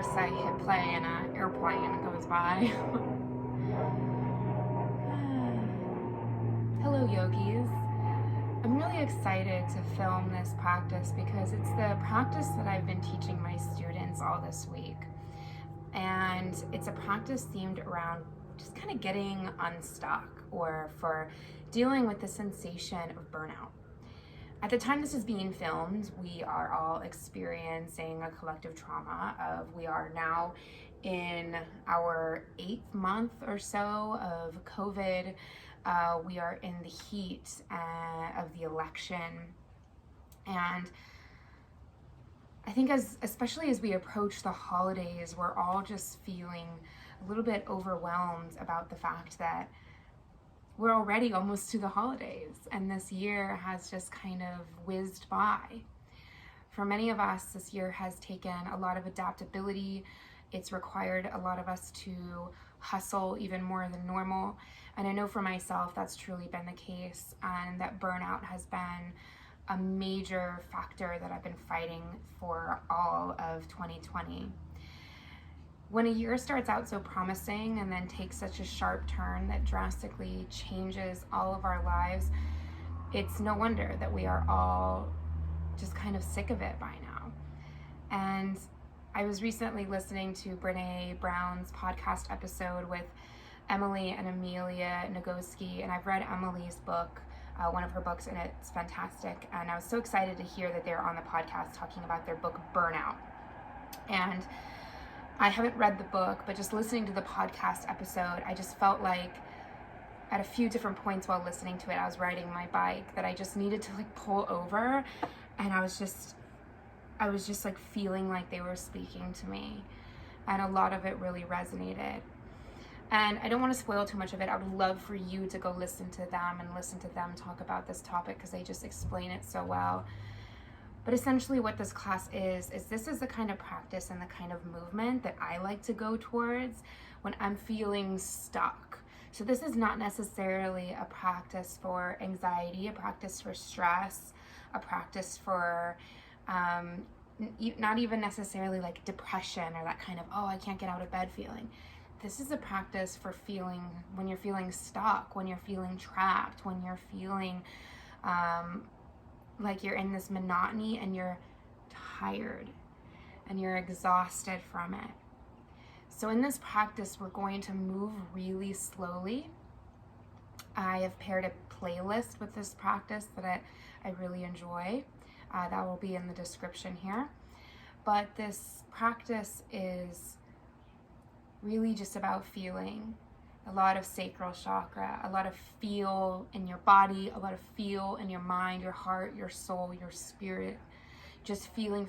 course, I hit play and an airplane goes by. Hello, yogis. I'm really excited to film this practice because it's the practice that I've been teaching my students all this week. And it's a practice themed around just kind of getting unstuck or for dealing with the sensation of burnout. At the time this is being filmed, we are all experiencing a collective trauma of we are now in our 8th month or so of COVID. We are in the heat of the election. And I think especially as we approach the holidays, we're all just feeling a little bit overwhelmed about the fact that we're already almost to the holidays and this year has just kind of whizzed by. For many of us, this year has taken a lot of adaptability. It's required a lot of us to hustle even more than normal. And I know for myself, that's truly been the case, and that burnout has been a major factor that I've been fighting for all of 2020. When a year starts out so promising and then takes such a sharp turn that drastically changes all of our lives, it's no wonder that we are all just kind of sick of it by now. And I was recently listening to Brene Brown's podcast episode with Emily and Amelia Nagoski, and I've read Emily's book, one of her books, and it's fantastic. And I was so excited to hear that they're on the podcast talking about their book, Burnout. And I haven't read the book, but just listening to the podcast episode, I just felt like at a few different points while listening to it, I was riding my bike, that I just needed to pull over, and I was just like feeling like they were speaking to me, and a lot of it really resonated. And I don't want to spoil too much of it. I would love for you to go listen to them and listen to them talk about this topic because they just explain it so well. But essentially what this class is this is the kind of practice and the kind of movement that I like to go towards when I'm feeling stuck. So this is not necessarily a practice for anxiety, a practice for stress, a practice for not even necessarily like depression or that kind of, oh, I can't get out of bed feeling. This is a practice for feeling when you're feeling stuck, when you're feeling trapped, when you're feeling like you're in this monotony and you're tired and you're exhausted from it. So in this practice, we're going to move really slowly. I have paired a playlist with this practice that I really enjoy. That will be in the description here. But this practice is really just about feeling. A lot of sacral chakra, a lot of feel in your body, a lot of feel in your mind, your heart, your soul, your spirit. Just feeling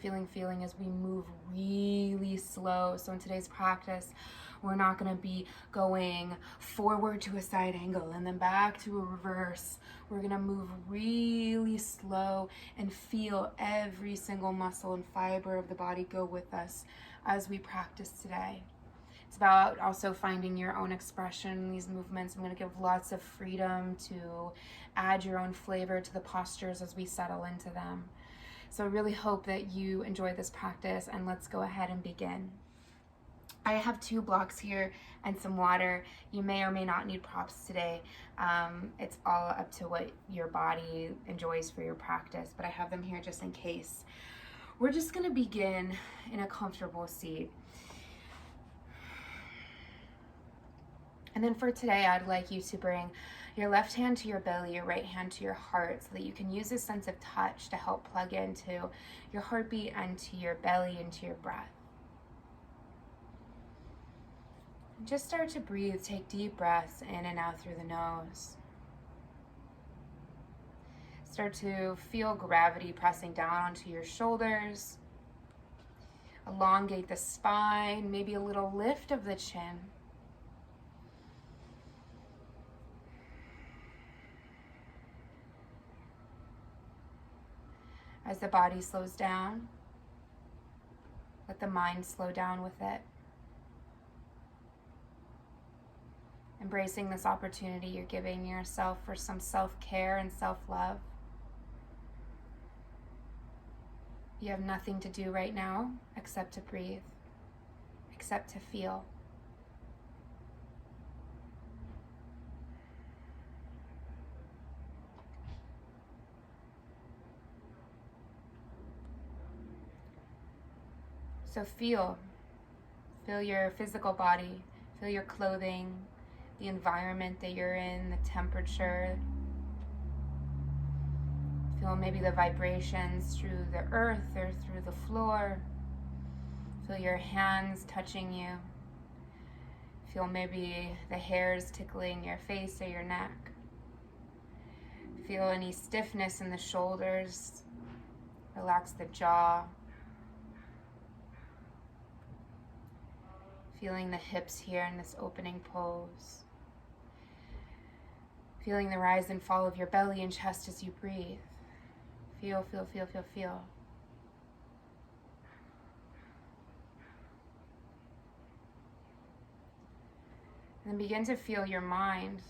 as we move really slow. So in today's practice, we're not going to be going forward to a side angle and then back to a reverse. We're going to move really slow and feel every single muscle and fiber of the body go with us as we practice today. It's about also finding your own expression in these movements. I'm going to give lots of freedom to add your own flavor to the postures as we settle into them. So I really hope that you enjoy this practice, and let's go ahead and begin. I have 2 blocks here and some water. You may or may not need props today. It's all up to what your body enjoys for your practice, but I have them here just in case. We're just going to begin in a comfortable seat. And then for today, I'd like you to bring your left hand to your belly, your right hand to your heart, so that you can use this sense of touch to help plug into your heartbeat and to your belly and to your breath. And just start to breathe. Take deep breaths in and out through the nose. Start to feel gravity pressing down onto your shoulders. Elongate the spine, maybe a little lift of the chin. As the body slows down, let the mind slow down with it. Embracing this opportunity you're giving yourself for some self-care and self-love. You have nothing to do right now except to breathe. except to feel. So feel your physical body, feel your clothing, the environment that you're in, the temperature. Feel maybe the vibrations through the earth or through the floor. Feel your hands touching you. Feel maybe the hairs tickling your face or your neck. Feel any stiffness in the shoulders. Relax the jaw. Feeling the hips here in this opening pose. Feeling the rise and fall of your belly and chest as you breathe. Feel, feel, feel, feel, feel. And then begin to feel your mind.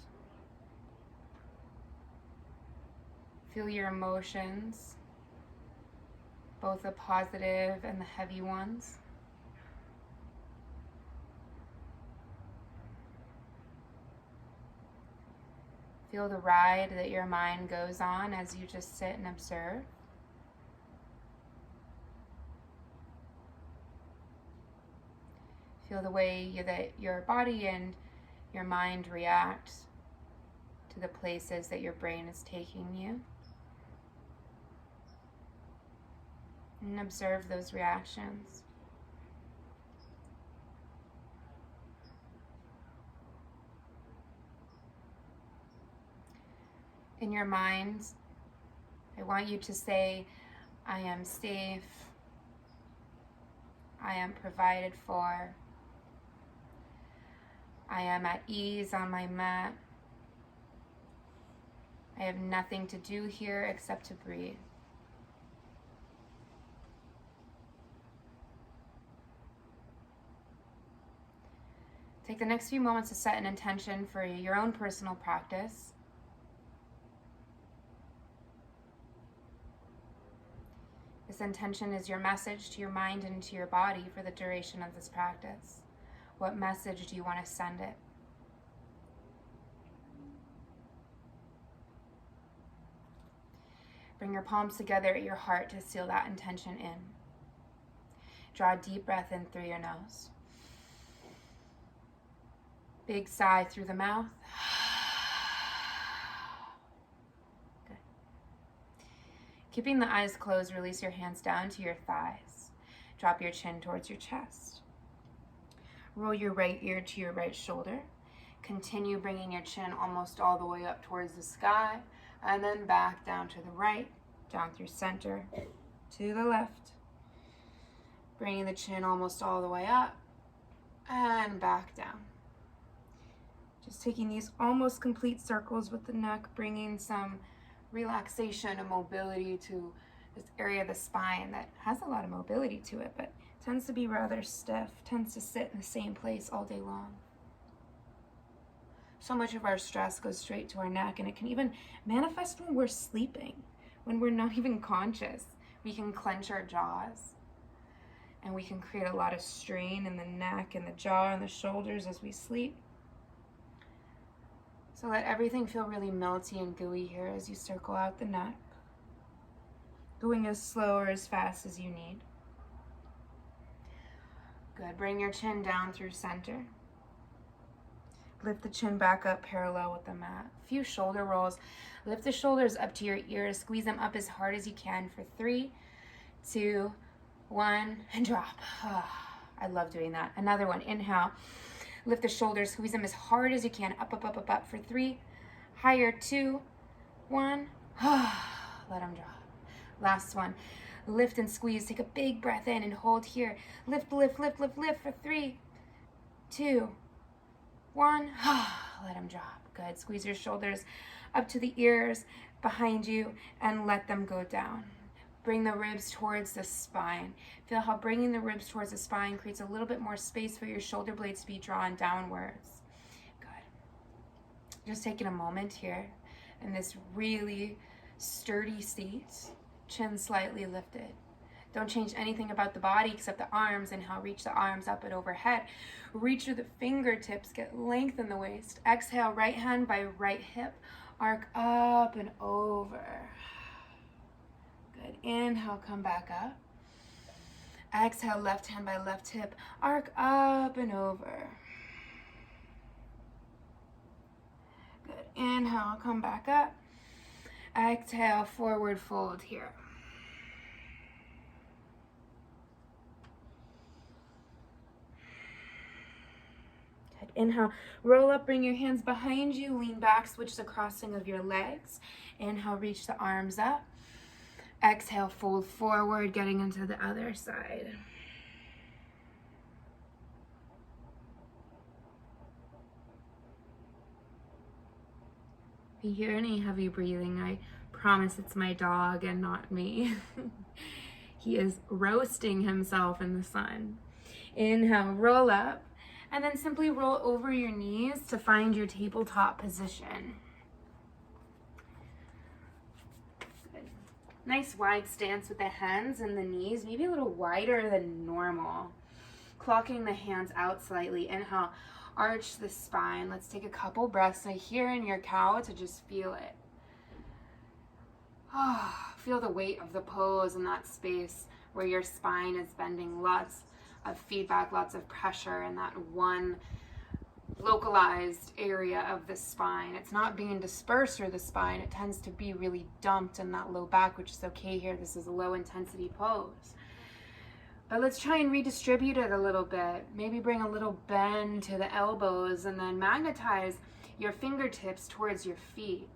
Feel your emotions, both the positive and the heavy ones. Feel the ride that your mind goes on as you just sit and observe. Feel the way that your body and your mind react to the places that your brain is taking you. And observe those reactions. In your mind, I want you to say, I am safe, I am provided for, I am at ease on my mat, I have nothing to do here except to breathe. Take the next few moments to set an intention for your own personal practice. This intention is your message to your mind and to your body for the duration of this practice. What message do you want to send it? Bring your palms together at your heart to seal that intention in. Draw a deep breath in through your nose. Big sigh through the mouth. Keeping the eyes closed, release your hands down to your thighs. Drop your chin towards your chest. Roll your right ear to your right shoulder. Continue bringing your chin almost all the way up towards the sky, and then back down to the right, down through center, to the left. Bringing the chin almost all the way up, and back down. Just taking these almost complete circles with the neck, bringing some relaxation and mobility to this area of the spine that has a lot of mobility to it, but tends to be rather stiff, tends to sit in the same place all day long. So much of our stress goes straight to our neck, and it can even manifest when we're sleeping, when we're not even conscious. We can clench our jaws, and we can create a lot of strain in the neck and the jaw and the shoulders as we sleep. So let everything feel really melty and gooey here as you circle out the neck, going as slow or as fast as you need. Good. Bring your chin down through center. Lift the chin back up parallel with the mat. A few shoulder rolls. Lift the shoulders up to your ears. Squeeze them up as hard as you can for 3, 2, 1, and drop. I love doing that. Another one. Inhale. Lift the shoulders, squeeze them as hard as you can. Up, up, up, up, up for 3. Higher, 2, 1. Let them drop. Last one. Lift and squeeze. Take a big breath in and hold here. Lift, lift, lift, lift, lift for 3, 2, 1. Let them drop. Good. Squeeze your shoulders up to the ears behind you and let them go down. Bring the ribs towards the spine. Feel how bringing the ribs towards the spine creates a little bit more space for your shoulder blades to be drawn downwards. Good. Just taking a moment here in this really sturdy seat, chin slightly lifted. Don't change anything about the body except the arms. Inhale, reach the arms up and overhead. Reach through the fingertips, get length in the waist. Exhale, right hand by right hip, arc up and over. Good. Inhale, come back up. Exhale, left hand by left hip, arc up and over. Good. Inhale, come back up. Exhale, forward fold here. Good. Inhale, roll up, bring your hands behind you, lean back, switch the crossing of your legs. Inhale, reach the arms up. Exhale, fold forward, getting into the other side. If you hear any heavy breathing, I promise it's my dog and not me. He is roasting himself in the sun. Inhale, roll up, and then simply roll over your knees to find your tabletop position. Good. Nice wide stance with the hands and the knees, maybe a little wider than normal. Clocking the hands out slightly. Inhale, arch the spine. Let's take a couple breaths here in your cow to just feel it. Feel the weight of the pose in that space where your spine is bending. Lots of feedback, lots of pressure in that one localized area of the spine. It's not being dispersed through the spine. It tends to be really dumped in that low back, which is okay here. This is a low intensity pose. But let's try and redistribute it a little bit. Maybe bring a little bend to the elbows and then magnetize your fingertips towards your feet.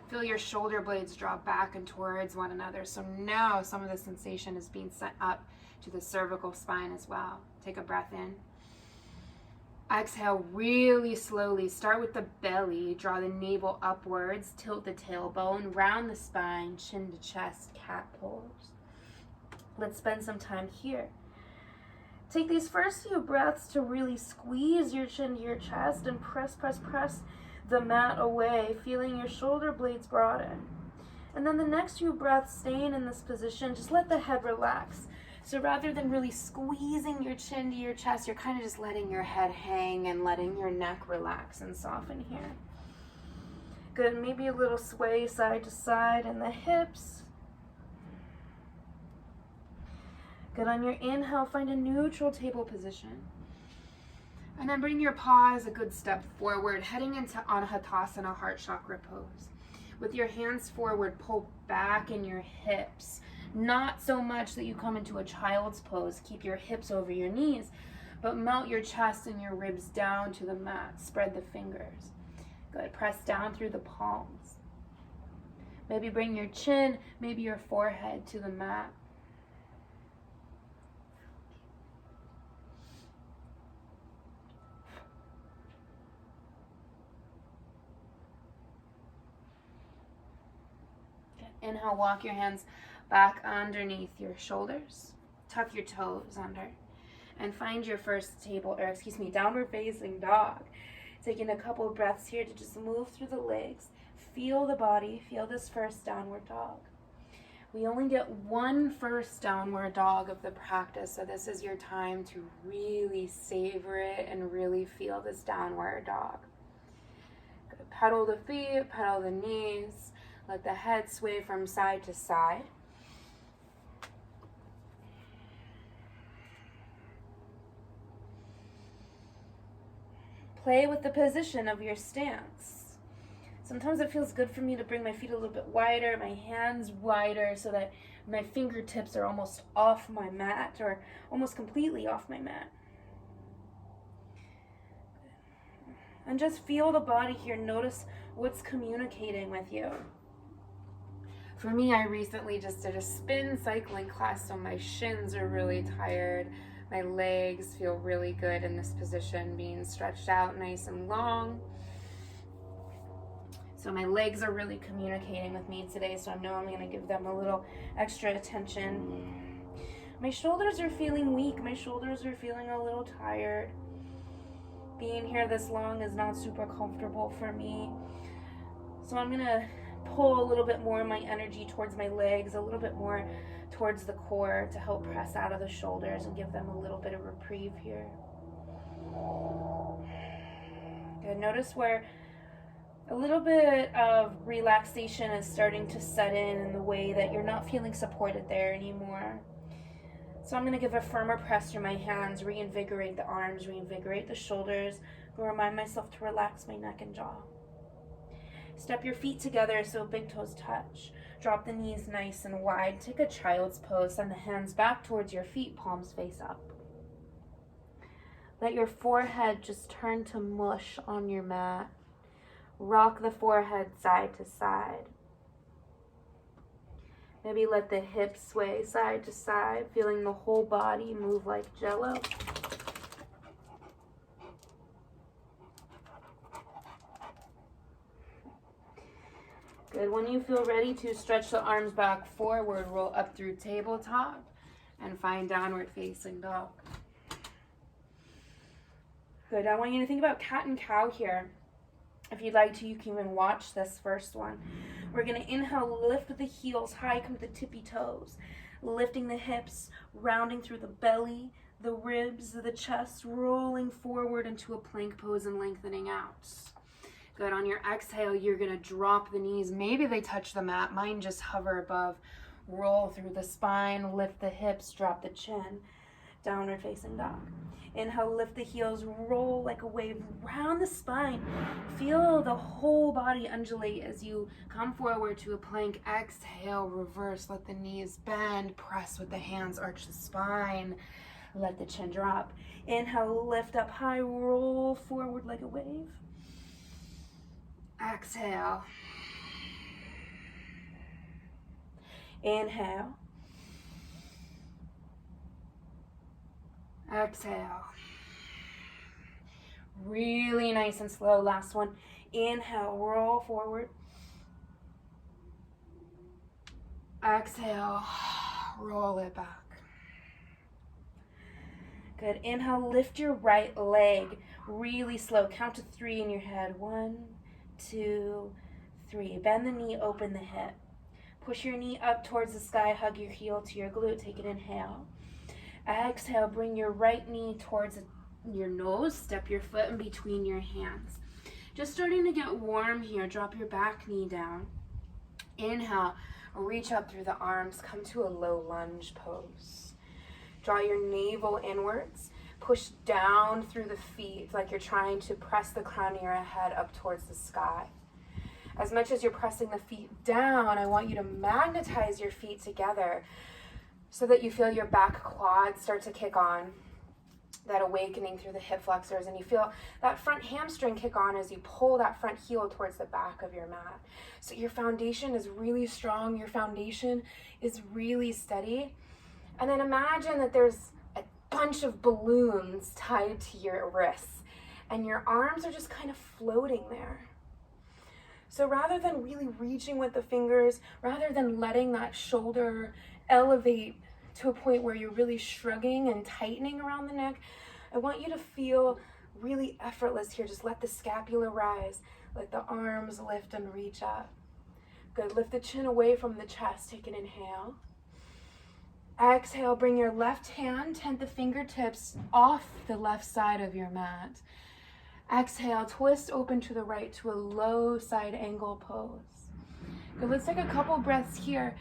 Feel your shoulder blades draw back and towards one another. So now some of the sensation is being sent up to the cervical spine as well. Take a breath in. Exhale really slowly. Start with the belly. Draw the navel upwards. Tilt the tailbone. Round the spine. Chin to chest. Cat pose. Let's spend some time here. Take these first few breaths to really squeeze your chin to your chest and press the mat away, feeling your shoulder blades broaden. And then the next few breaths, staying in this position, just let the head relax. So rather than really squeezing your chin to your chest, you're kind of just letting your head hang and letting your neck relax and soften here. Good, maybe a little sway side to side in the hips. Good, on your inhale, find a neutral table position. And then bring your paws a good step forward, heading into Anahatasana, heart chakra pose. With your hands forward, pull back in your hips. Not so much that you come into a child's pose. Keep your hips over your knees, but melt your chest and your ribs down to the mat. Spread the fingers. Good, press down through the palms. Maybe bring your chin, maybe your forehead to the mat. Inhale, walk your hands back underneath your shoulders. Tuck your toes under. And find your first downward facing dog. Taking a couple of breaths here to just move through the legs. Feel the body. Feel this first downward dog. We only get one first downward dog of the practice, so this is your time to really savor it and really feel this downward dog. Good. Pedal the feet, pedal the knees. Let the head sway from side to side. Play with the position of your stance. Sometimes it feels good for me to bring my feet a little bit wider, my hands wider, so that my fingertips are almost off my mat or almost completely off my mat. And just feel the body here. Notice what's communicating with you. For me, I recently just did a spin cycling class, so my shins are really tired. My legs feel really good in this position, being stretched out nice and long. So my legs are really communicating with me today, so I know I'm going to give them a little extra attention. My shoulders are feeling weak. My shoulders are feeling a little tired. Being here this long is not super comfortable for me. So I'm going to pull a little bit more of my energy towards my legs, a little bit more towards the core to help press out of the shoulders and give them a little bit of reprieve here. Good. Notice where a little bit of relaxation is starting to set in the way that you're not feeling supported there anymore. So I'm going to give a firmer press through my hands, reinvigorate the arms, reinvigorate the shoulders, and remind myself to relax my neck and jaw. Step your feet together so big toes touch. Drop the knees nice and wide. Take a child's pose. Send the hands back towards your feet, palms face up. Let your forehead just turn to mush on your mat. Rock the forehead side to side. Maybe let the hips sway side to side, feeling the whole body move like jello. Good. When you feel ready to stretch the arms back forward, roll up through tabletop and find downward facing dog. Good. I want you to think about cat and cow here. If you'd like to, you can even watch this first one. We're going to inhale, lift the heels high, come to the tippy toes. Lifting the hips, rounding through the belly, the ribs, the chest, rolling forward into a plank pose and lengthening out. Good. On your exhale, you're going to drop the knees. Maybe they touch the mat. Mine just hover above. Roll through the spine, lift the hips, drop the chin. Downward facing dog. Inhale, lift the heels, roll like a wave around the spine. Feel the whole body undulate as you come forward to a plank. Exhale, reverse, let the knees bend, press with the hands, arch the spine, let the chin drop. Inhale, lift up high, roll forward like a wave. Exhale. Inhale. Exhale. Really nice and slow. Last one. Inhale, roll forward. Exhale, roll it back. Good. Inhale, lift your right leg really slow. Count to 3 in your head. 1, 2, 3. Bend the knee, open the hip. Push your knee up towards the sky. Hug your heel to your glute. Take an inhale. Exhale, bring your right knee towards your nose. Step your foot in between your hands. Just starting to get warm here. Drop your back knee down. Inhale, reach up through the arms. Come to a low lunge pose. Draw your navel inwards. Push down through the feet like you're trying to press the crown of your head up towards the sky. As much as you're pressing the feet down, I want you to magnetize your feet together so that you feel your back quads start to kick on, that awakening through the hip flexors, and you feel that front hamstring kick on as you pull that front heel towards the back of your mat. So your foundation is really strong, your foundation is really steady. And then imagine that there's a bunch of balloons tied to your wrists, and your arms are just kind of floating there. So rather than really reaching with the fingers, rather than letting that shoulder elevate to a point where you're really shrugging and tightening around the neck, I want you to feel really effortless here. Just let the scapula rise, let the arms lift and reach up. Good. Lift the chin away from the chest. Take an inhale. Exhale, bring your left hand, tent the fingertips off the left side of your mat. Exhale, twist open to the right to a low side angle pose. Good. Let's take a couple breaths here.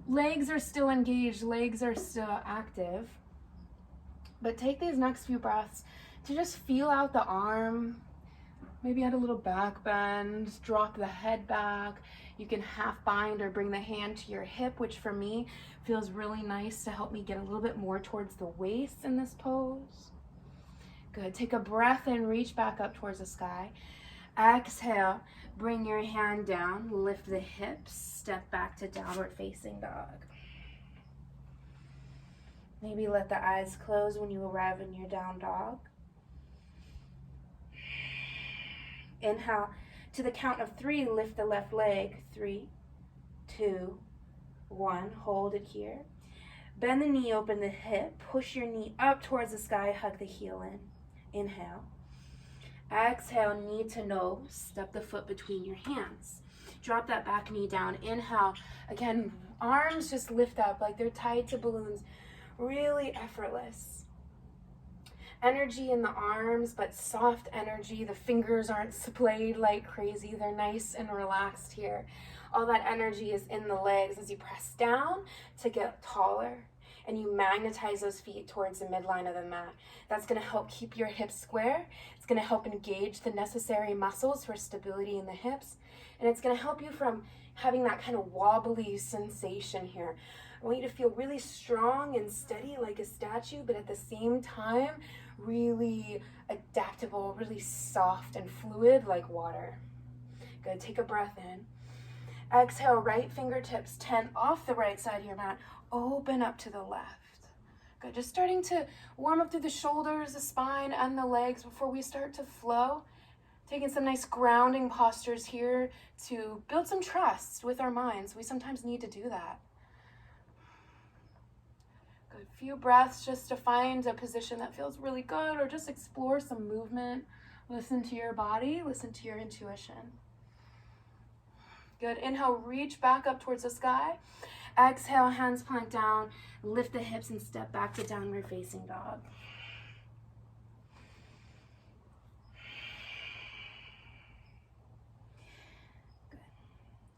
Legs are still engaged, legs are still active. But take these next few breaths to just feel out the arm. Maybe add a little back bend, drop the head back. You can half bind or bring the hand to your hip, which for me feels really nice to help me get a little bit more towards the waist in this pose. Good. Take a breath in, reach back up towards the sky. Exhale, bring your hand down, lift the hips, step back to downward facing dog. Maybe let the eyes close when you arrive in your down dog. Inhale, to the count of 3, lift the left leg. 3, 2, 1, hold it here. Bend the knee, open the hip, push your knee up towards the sky, hug the heel in. Inhale. Exhale, knee to nose, step the foot between your hands. Drop that back knee down. Inhale. Again, arms just lift up like they're tied to balloons. Really effortless. Energy in the arms, but soft energy. The fingers aren't splayed like crazy. They're nice and relaxed here. All that energy is in the legs as you press down to get taller. And you magnetize those feet towards the midline of the mat. That's going to help keep your hips square. It's going to help engage the necessary muscles for stability in the hips. And it's going to help you from having that kind of wobbly sensation here. I want you to feel really strong and steady like a statue, but at the same time, really adaptable, really soft and fluid like water. Good, take a breath in. Exhale, right fingertips 10 off the right side of your mat. Open up to the left. Good, just starting to warm up through the shoulders, the spine, and the legs before we start to flow. Taking some nice grounding postures here to build some trust with our minds. We sometimes need to do that. Good, few breaths just to find a position that feels really good, or just explore some movement. Listen to your body, listen to your intuition. Good, inhale, reach back up towards the sky. Exhale, hands plant down, lift the hips and step back to downward facing dog. Good.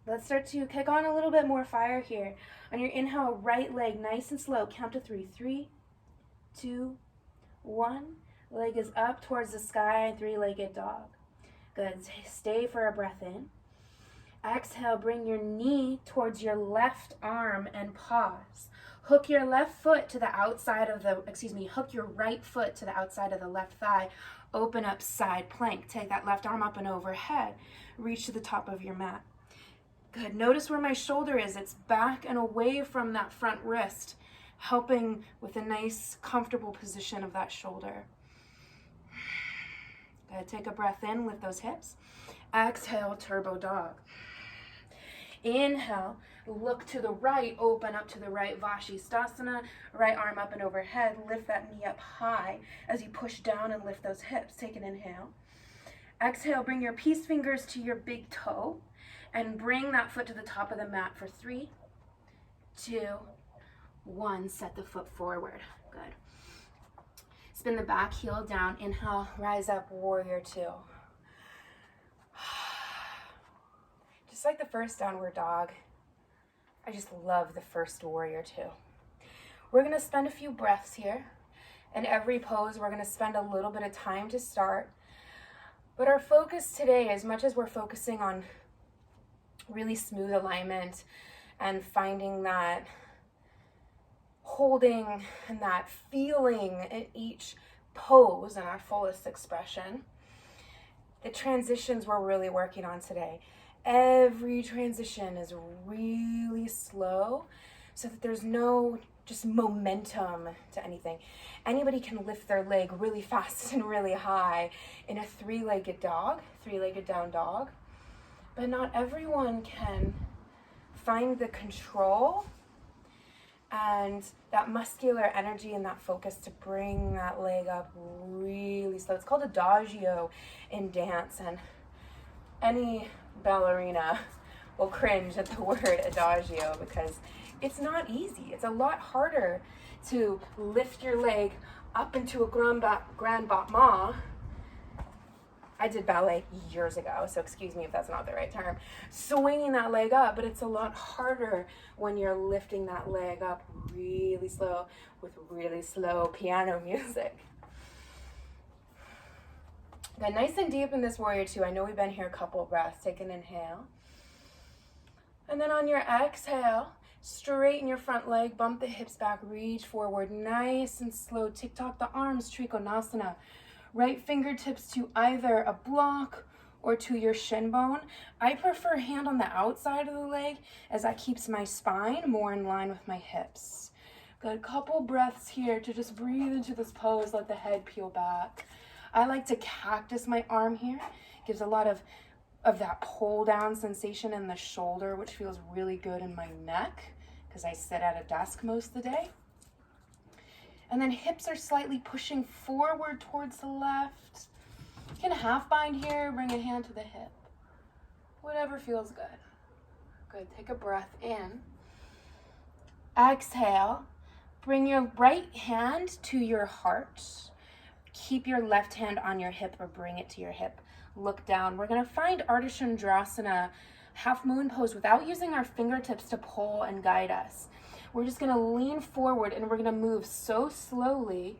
Let's start to kick on a little bit more fire here. On your inhale, right leg nice and slow, count to 3. 3, 2, 1. Leg is up towards the sky, three-legged dog. Good, stay for a breath in. Exhale, bring your knee towards your left arm and pause. Hook your left foot to the outside of hook your right foot to the outside of the left thigh. Open up side plank. Take that left arm up and overhead. Reach to the top of your mat. Good, notice where my shoulder is. It's back and away from that front wrist, helping with a nice, comfortable position of that shoulder. Good, take a breath in, lift those hips. Exhale, turbo dog. Inhale, look to the right, open up to the right, Vashisthasana, right arm up and overhead, lift that knee up high as you push down and lift those hips. Take an inhale. Exhale, bring your peace fingers to your big toe and bring that foot to the top of the mat for 3, 2, 1. Set the foot forward. Good. Spin the back heel down. Inhale, rise up, warrior 2. Just like the first downward dog, I just love the first warrior 2. We're going to spend a few breaths here. In every pose, we're going to spend a little bit of time to start. But our focus today, as much as we're focusing on really smooth alignment and finding that holding and that feeling in each pose and our fullest expression, the transitions we're really working on today. Every transition is really slow so that there's no just momentum to anything. Anybody can lift their leg really fast and really high in a three-legged down dog, but not everyone can find the control and that muscular energy and that focus to bring that leg up really slow. It's called adagio in dance, and any ballerina will cringe at the word adagio because it's not easy. It's a lot harder to lift your leg up into a grand battement. I did ballet years ago, so excuse me if that's not the right term. Swinging that leg up, but it's a lot harder when you're lifting that leg up really slow with really slow piano music. Good, nice and deep in this warrior 2. I know we've been here a couple of breaths. Take an inhale. And then on your exhale, straighten your front leg, bump the hips back, reach forward, nice and slow. Tick-tock the arms, Trikonasana. Right fingertips to either a block or to your shin bone. I prefer hand on the outside of the leg as that keeps my spine more in line with my hips. Good, couple breaths here to just breathe into this pose, let the head peel back. I like to cactus my arm here. Gives a lot of that pull down sensation in the shoulder, which feels really good in my neck because I sit at a desk most of the day. And then hips are slightly pushing forward towards the left. You can half bind here, bring a hand to the hip. Whatever feels good. Good, take a breath in. Exhale, bring your right hand to your heart. Keep your left hand on your hip or bring it to your hip. Look down. We're gonna find Ardha Chandrasana, half moon pose, without using our fingertips to pull and guide us. We're just gonna lean forward and we're gonna move so slowly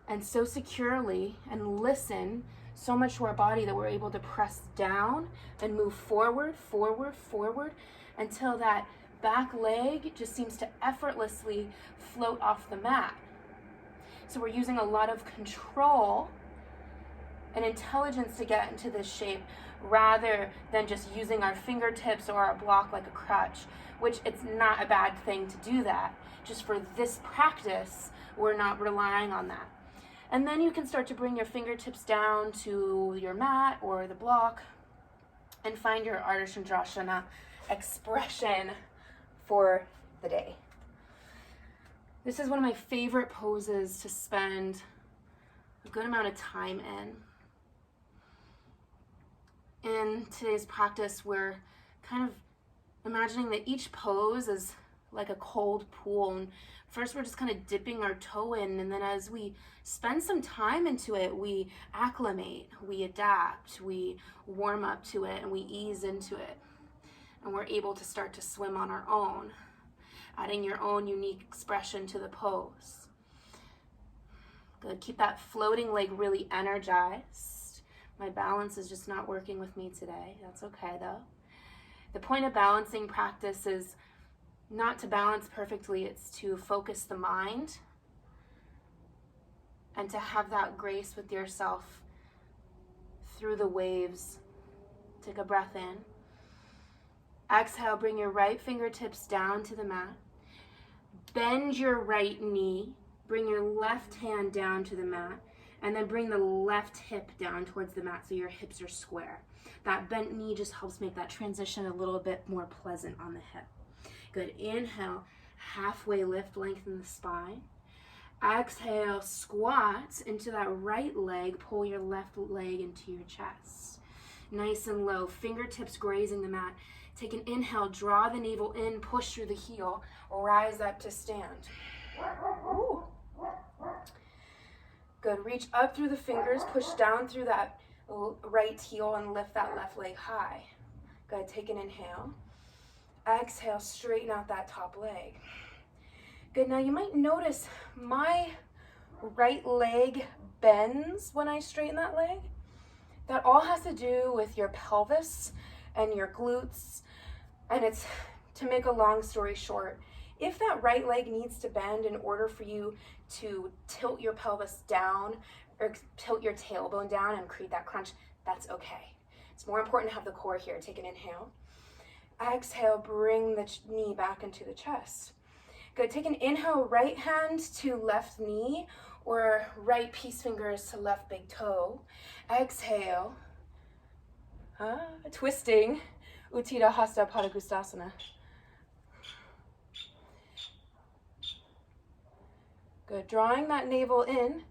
and so securely and listen so much to our body that we're able to press down and move forward, forward, forward until that back leg just seems to effortlessly float off the mat. So we're using a lot of control and intelligence to get into this shape rather than just using our fingertips or our block like a crutch, which it's not a bad thing to do that. Just for this practice, we're not relying on that. And then you can start to bring your fingertips down to your mat or the block and find your Ardha Chandrasana expression for the day. This is one of my favorite poses to spend a good amount of time in. In today's practice, we're kind of imagining that each pose is like a cold pool. And first, we're just kind of dipping our toe in, and then as we spend some time into it, we acclimate, we adapt, we warm up to it, and we ease into it. And we're able to start to swim on our own, adding your own unique expression to the pose. Good, keep that floating leg really energized. My balance is just not working with me today. That's okay though. The point of balancing practice is not to balance perfectly, it's to focus the mind and to have that grace with yourself through the waves. Take a breath in. Exhale, bring your right fingertips down to the mat. Bend your right knee. Bring your left hand down to the mat. And then bring the left hip down towards the mat so your hips are square. That bent knee just helps make that transition a little bit more pleasant on the hip. Good, inhale, halfway lift, lengthen the spine. Exhale, squat into that right leg, pull your left leg into your chest. Nice and low, fingertips grazing the mat. Take an inhale, draw the navel in, push through the heel, rise up to stand. Ooh. Good, reach up through the fingers, push down through that right heel and lift that left leg high. Good, take an inhale. Exhale, straighten out that top leg. Good, now you might notice my right leg bends when I straighten that leg. That all has to do with your pelvis and your glutes. And it's, to make a long story short, if that right leg needs to bend in order for you to tilt your pelvis down or tilt your tailbone down and create that crunch, that's okay. It's more important to have the core here. Take an inhale. Exhale, bring the knee back into the chest. Good, take an inhale, right hand to left knee or right peace fingers to left big toe. Exhale, twisting, Utthita Hasta Padangusthasana. Good, drawing that navel in,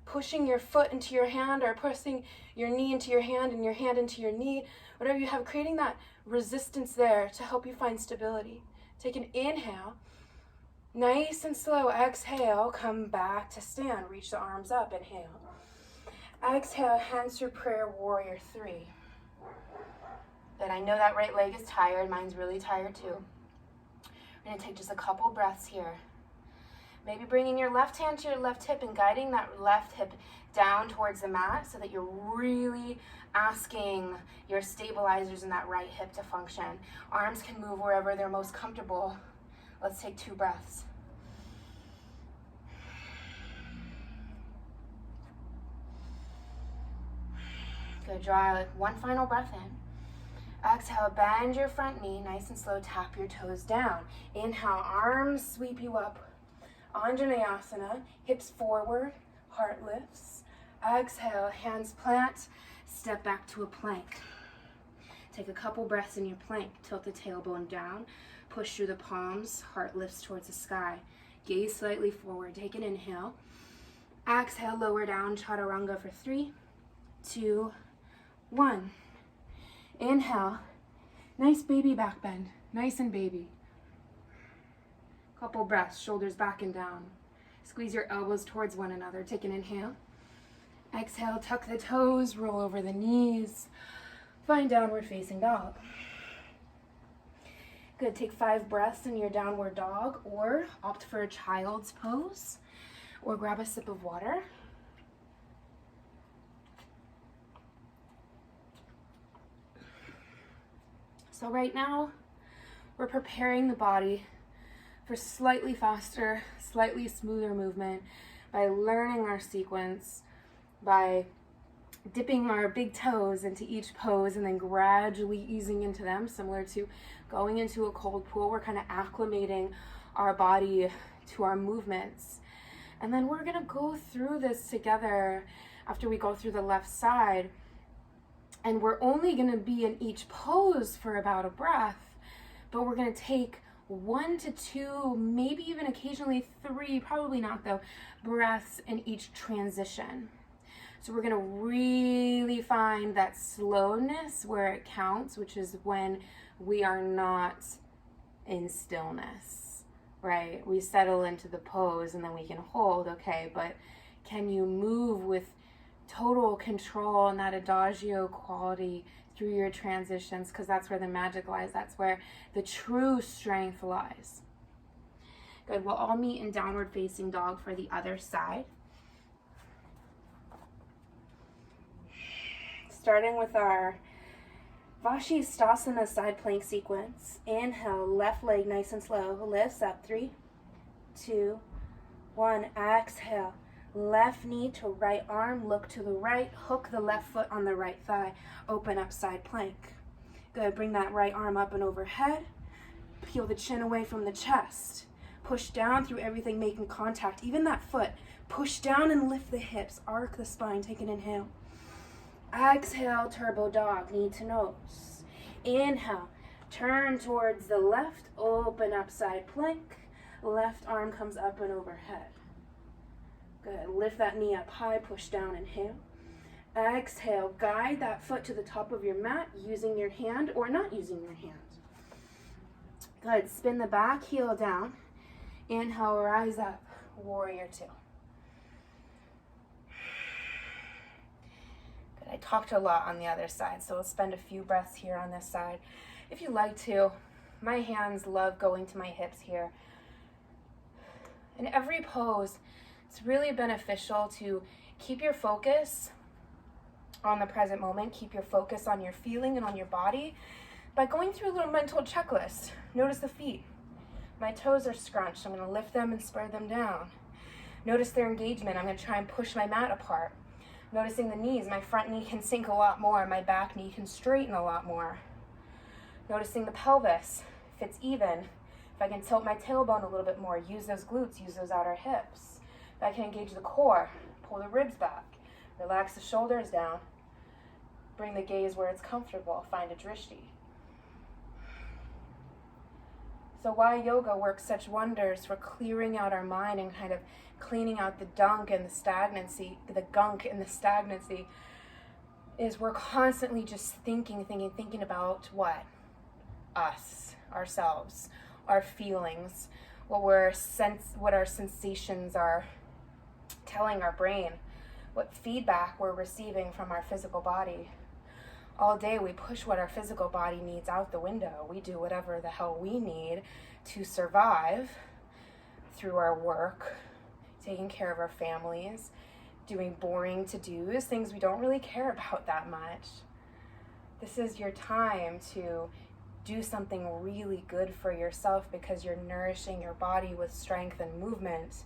pushing your foot into your hand or pushing your knee into your hand and your hand into your knee, whatever you have, creating that resistance there to help you find stability. Take an inhale, nice and slow, exhale, come back to stand, reach the arms up, inhale. Exhale, hands through prayer, warrior 3. Good, I know that right leg is tired, mine's really tired too. We're gonna take just a couple breaths here. Maybe bringing your left hand to your left hip and guiding that left hip down towards the mat so that you're really asking your stabilizers in that right hip to function. Arms can move wherever they're most comfortable. Let's take 2 breaths. Good, draw one final breath in. Exhale, bend your front knee, nice and slow, tap your toes down. Inhale, arms sweep you up. Anjaneyasana, hips forward, heart lifts. Exhale, hands plant, step back to a plank. Take a couple breaths in your plank, tilt the tailbone down, push through the palms, heart lifts towards the sky. Gaze slightly forward, take an inhale. Exhale, lower down, chaturanga for 3, 2, 1. Inhale, nice baby back bend. Nice and baby. Couple breaths, shoulders back and down. Squeeze your elbows towards one another. Take an inhale. Exhale, tuck the toes, roll over the knees. Find downward facing dog. Good, take 5 breaths in your downward dog, or opt for a child's pose, or grab a sip of water. So right now, we're preparing the body for slightly faster, slightly smoother movement by learning our sequence, by dipping our big toes into each pose and then gradually easing into them, similar to going into a cold pool. We're kind of acclimating our body to our movements. And then we're gonna go through this together after we go through the left side. And we're only gonna be in each pose for about a breath, but we're gonna take 1 to 2, maybe even occasionally 3, probably not though, breaths in each transition. So we're gonna really find that slowness where it counts, which is when we are not in stillness, right? We settle into the pose and then we can hold, okay, but can you move with total control and that adagio quality through your transitions? Because that's where the magic lies. That's where the true strength lies. Good, we'll all meet in downward facing dog for the other side. Starting with our Vashisthasana side plank sequence. Inhale, left leg nice and slow, lifts up, 3, 2, 1, exhale. Left knee to right arm, look to the right, hook the left foot on the right thigh, open up side plank. Good, bring that right arm up and overhead, peel the chin away from the chest, push down through everything making contact, even that foot, push down and lift the hips, arc the spine, take an inhale. Exhale, turbo dog, knee to nose. Inhale, turn towards the left, open up side plank, left arm comes up and overhead. Good, lift that knee up high, push down, inhale. Exhale, guide that foot to the top of your mat using your hand or not using your hand. Good, spin the back heel down. Inhale, rise up, warrior 2. Good, I talked a lot on the other side, so we'll spend a few breaths here on this side. If you like to, my hands love going to my hips here. In every pose, it's really beneficial to keep your focus on the present moment, keep your focus on your feeling and on your body by going through a little mental checklist. Notice the feet. My toes are scrunched. I'm going to lift them and spread them down. Notice their engagement. I'm going to try and push my mat apart. Noticing the knees. My front knee can sink a lot more. My back knee can straighten a lot more. Noticing the pelvis. If it's even. If I can tilt my tailbone a little bit more, use those glutes, use those outer hips. I can engage the core, pull the ribs back, relax the shoulders down, bring the gaze where it's comfortable, find a drishti. So why yoga works such wonders for clearing out our mind and kind of cleaning out the gunk and the stagnancy, is we're constantly just thinking about what? Us, ourselves, our feelings, what our sensations are telling our brain, what feedback we're receiving from our physical body. All day we push what our physical body needs out the window. We do whatever the hell we need to survive through our work, taking care of our families, doing boring to-dos, things we don't really care about that much. This is your time to do something really good for yourself because you're nourishing your body with strength and movement.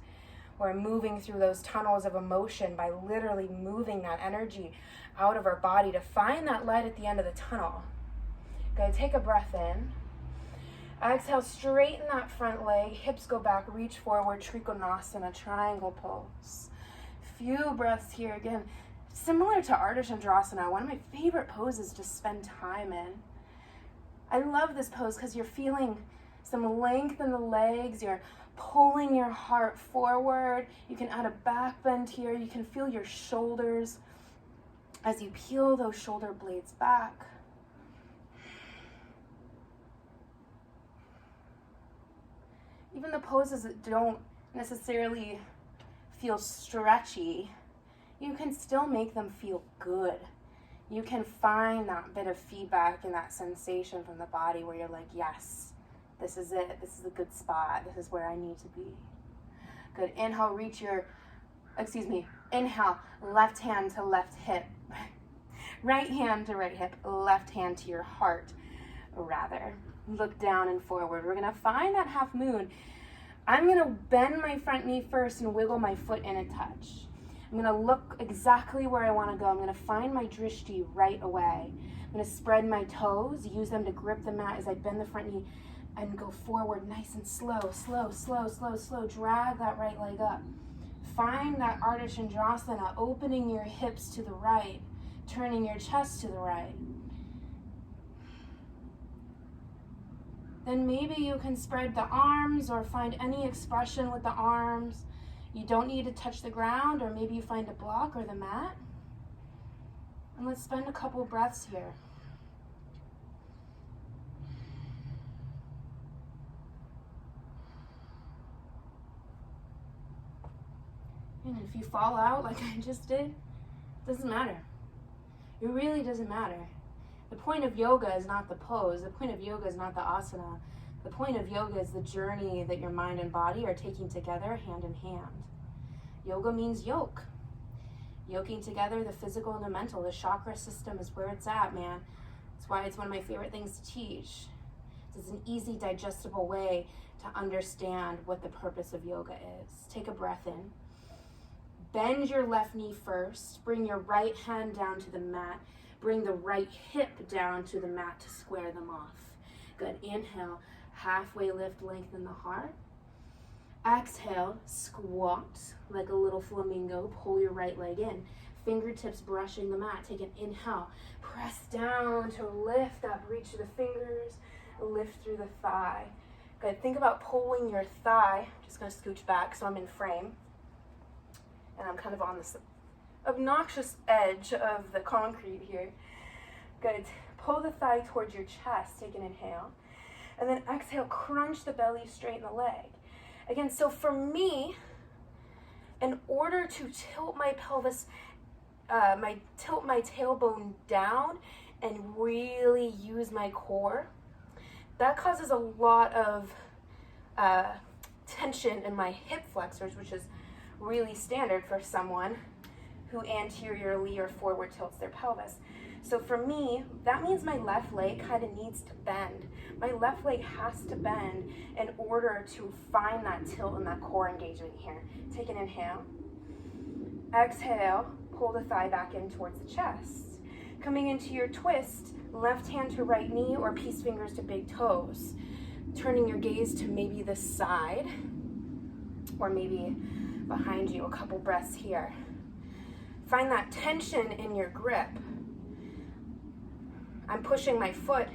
We're moving through those tunnels of emotion by literally moving that energy out of our body to find that light at the end of the tunnel. Good, take a breath in. Exhale, straighten that front leg, hips go back, reach forward, Trikonasana, triangle pose. Few breaths here again. Similar to Ardha Chandrasana, one of my favorite poses to spend time in. I love this pose because you're feeling some length in the legs, you're pulling your heart forward. You can add a back bend here. You can feel your shoulders as you peel those shoulder blades back. even the poses that don't necessarily feel stretchy, you can still make them feel good. You can find that bit of feedback and that sensation from the body where you're like, yes, this is it. This is a good spot. This is where I need to be. Good. Inhale, inhale, left hand to left hip. Right hand to right hip, left hand to your heart, rather. Look down and forward. We're gonna find that half moon. I'm gonna bend my front knee first and wiggle my foot in a touch. I'm gonna look exactly where I wanna go. I'm gonna find my drishti right away. I'm gonna spread my toes, use them to grip the mat as I bend the front knee and go forward nice and slow, slow, slow, slow, slow. Drag that right leg up. Find that Ardha Chandrasana, opening your hips to the right, turning your chest to the right. Then maybe you can spread the arms or find any expression with the arms. You don't need to touch the ground, or maybe you find a block or the mat. And let's spend a couple breaths here. And if you fall out like I just did, it doesn't matter. It really doesn't matter. The point of yoga is not the pose. The point of yoga is not the asana. The point of yoga is the journey that your mind and body are taking together hand in hand. Yoga means yoke. Yoking together the physical and the mental. The chakra system is where it's at, man. That's why it's one of my favorite things to teach. It's an easy, digestible way to understand what the purpose of yoga is. Take a breath in. Bend your left knee first. Bring your right hand down to the mat. Bring the right hip down to the mat to square them off. Good. Inhale, halfway lift, lengthen the heart. Exhale, squat like a little flamingo. Pull your right leg in. Fingertips brushing the mat. Take an inhale. Press down to lift up. Reach through the fingers. Lift through the thigh. Good. Think about pulling your thigh. Just going to scooch back so I'm in frame. And I'm kind of on this obnoxious edge of the concrete here. Good. Pull the thigh towards your chest. Take an inhale. And then exhale, crunch the belly, straighten the leg. Again, so for me, in order to tilt my pelvis, tilt my tailbone down and really use my core, that causes a lot of tension in my hip flexors, which is really standard for someone who anteriorly or forward tilts their pelvis. So for me, that means my left leg kind of needs to bend. My left leg has to bend in order to find that tilt and that core engagement here. Take an inhale. Exhale, pull the thigh back in towards the chest. Coming into your twist, left hand to right knee or peace fingers to big toes. Turning your gaze to maybe the side or maybe behind you. A couple breaths here. Find that tension in your grip. I'm pushing my foot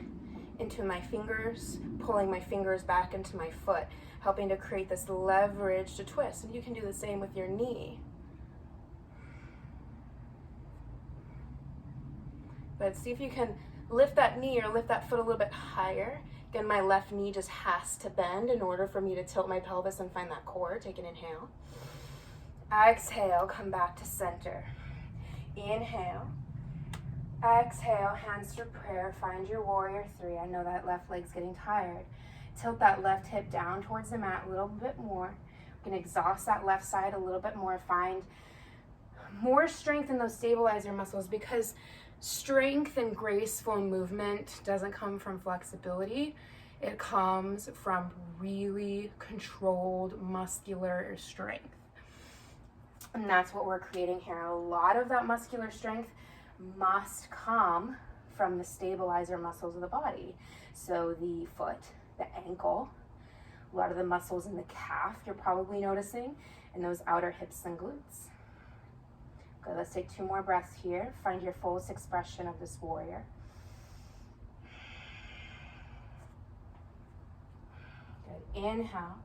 into my fingers, pulling my fingers back into my foot, helping to create this leverage to twist. And you can do the same with your knee. But see if you can lift that knee or lift that foot a little bit higher. Again, my left knee just has to bend in order for me to tilt my pelvis and find that core. Take an inhale. Exhale, come back to center. Inhale. Exhale, hands to prayer. Find your warrior three. I know that left leg's getting tired. Tilt that left hip down towards the mat a little bit more. We're going to exhaust that left side a little bit more. Find more strength in those stabilizer muscles, because strength and graceful movement doesn't come from flexibility. It comes from really controlled muscular strength. And that's what we're creating here. A lot of that muscular strength must come from the stabilizer muscles of the body. So the foot, the ankle, a lot of the muscles in the calf you're probably noticing, and those outer hips and glutes. Good, let's take 2 more breaths here. Find your fullest expression of this warrior. Good, inhale.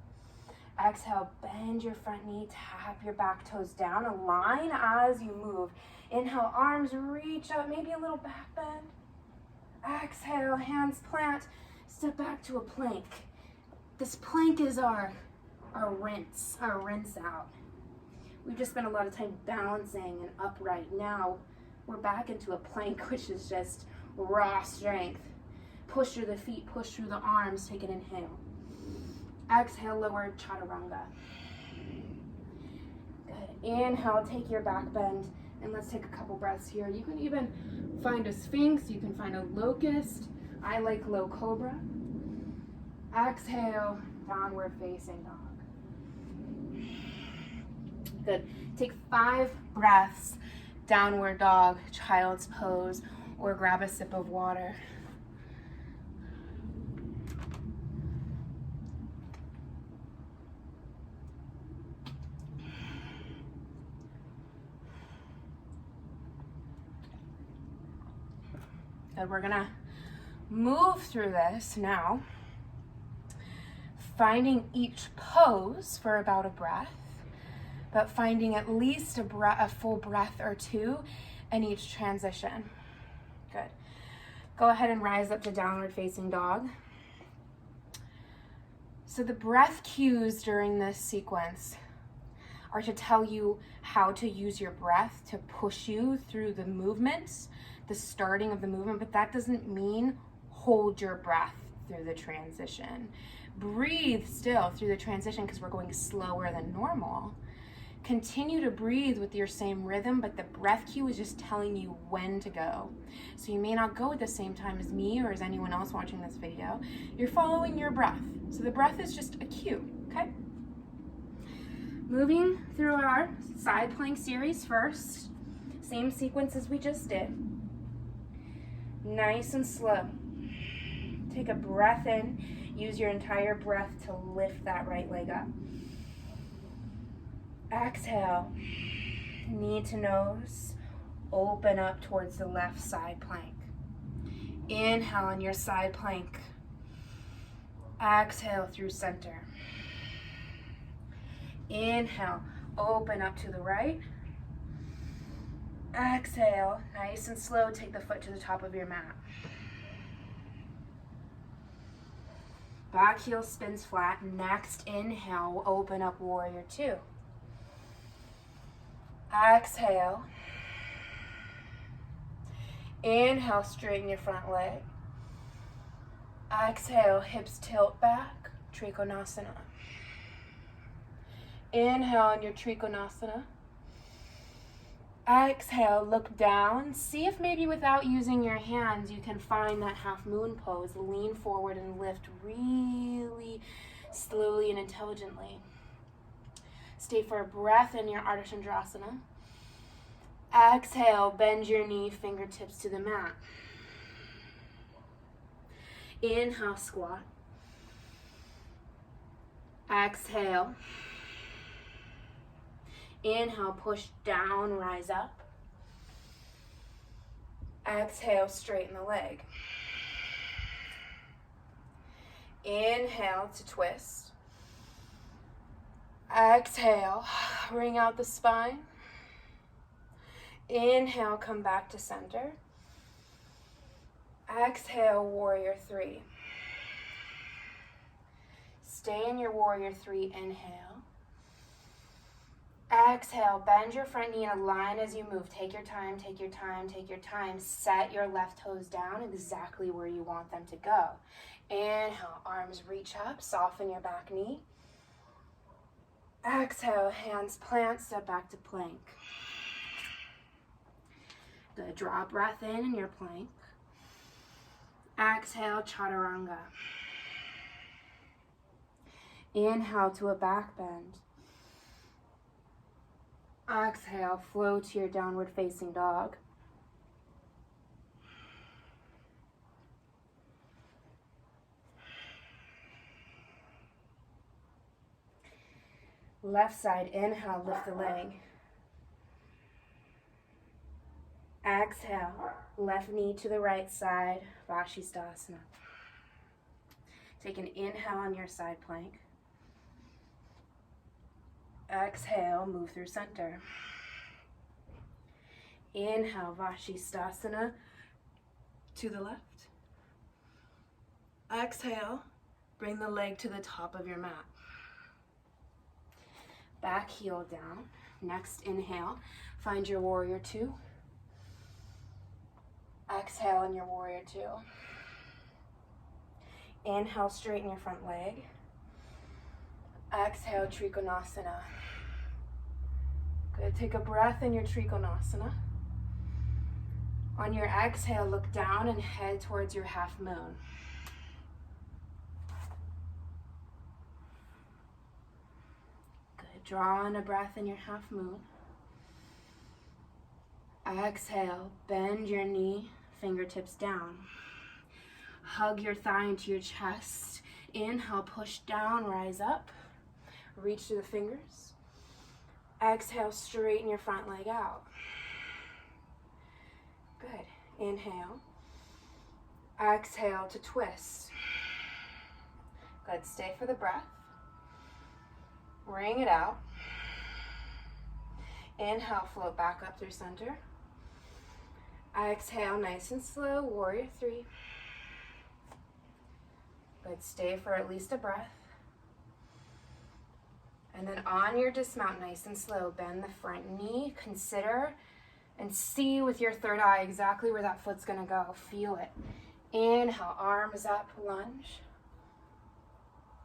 Exhale, bend your front knee, tap your back toes down, align as you move. Inhale, arms reach out, maybe a little back bend. Exhale, hands plant, step back to a plank. This plank is our our rinse out. We've just spent a lot of time balancing and upright. Now we're back into a plank, which is just raw strength. Push through the feet, push through the arms. Take an inhale. Exhale, lower chaturanga. Good. Inhale, take your back bend, and let's take a couple breaths here. You can even find a sphinx, you can find a locust. I like low cobra. Exhale, downward facing dog. Good. Take 5 breaths, downward dog, child's pose, or grab a sip of water. Good. We're gonna move through this now, finding each pose for about a breath, but finding at least a full breath or 2 in each transition. Good. Go ahead and rise up to downward facing dog. So the breath cues during this sequence are to tell you how to use your breath to push you through the movements, the starting of the movement, but that doesn't mean hold your breath through the transition. Breathe still through the transition because we're going slower than normal. Continue to breathe with your same rhythm, but the breath cue is just telling you when to go. So you may not go at the same time as me or as anyone else watching this video. You're following your breath. So the breath is just a cue, okay? Moving through our side plank series first. Same sequence as we just did. Nice and slow. Take a breath in. Use your entire breath to lift that right leg up. Exhale. Knee to nose. Open up towards the left side plank. Inhale on your side plank. Exhale through center. Inhale. Open up to the right. Exhale, nice and slow, take the foot to the top of your mat. Back heel spins flat. Next inhale, open up warrior 2. Exhale. Inhale, straighten your front leg. Exhale, hips tilt back, Trikonasana. Inhale on your Trikonasana. Exhale, look down. See if maybe without using your hands you can find that half moon pose. Lean forward and lift really slowly and intelligently. Stay for a breath in your Ardha Chandrasana. Exhale, bend your knee, fingertips to the mat. Inhale, squat. Exhale. Inhale, push down, rise up. Exhale, straighten the leg. Inhale to twist. Exhale, bring out the spine. Inhale, come back to center. Exhale, warrior 3. Stay in your warrior 3, inhale. Exhale, bend your front knee in a line as you move. Take your time, take your time, take your time. Set your left toes down exactly where you want them to go. Inhale, arms reach up, soften your back knee. Exhale, hands plant, step back to plank. Good, draw a breath in your plank. Exhale, chaturanga. Inhale to a back bend. Exhale, flow to your downward facing dog. Left side, inhale, lift the leg. Exhale, left knee to the right side, Vashisthasana. Take an inhale on your side plank. Exhale, move through center. Inhale, Vashisthasana to the left. Exhale, bring the leg to the top of your mat. Back heel down. Next inhale, find your warrior two. Exhale in your warrior two. Inhale, straighten your front leg. Exhale, Trikonasana. Good, take a breath in your Trikonasana. On your exhale, look down and head towards your half moon. Good, draw in a breath in your half moon. Exhale, bend your knee, fingertips down. Hug your thigh into your chest. Inhale, push down, rise up. Reach through the fingers. Exhale, straighten your front leg out. Good. Inhale. Exhale to twist. Good. Stay for the breath. Ring it out. Inhale, float back up through center. Exhale, nice and slow, warrior three. Good. Stay for at least a breath. And then on your dismount, nice and slow, bend the front knee. Consider and see with your third eye exactly where that foot's gonna go. Feel it. Inhale, arms up, lunge.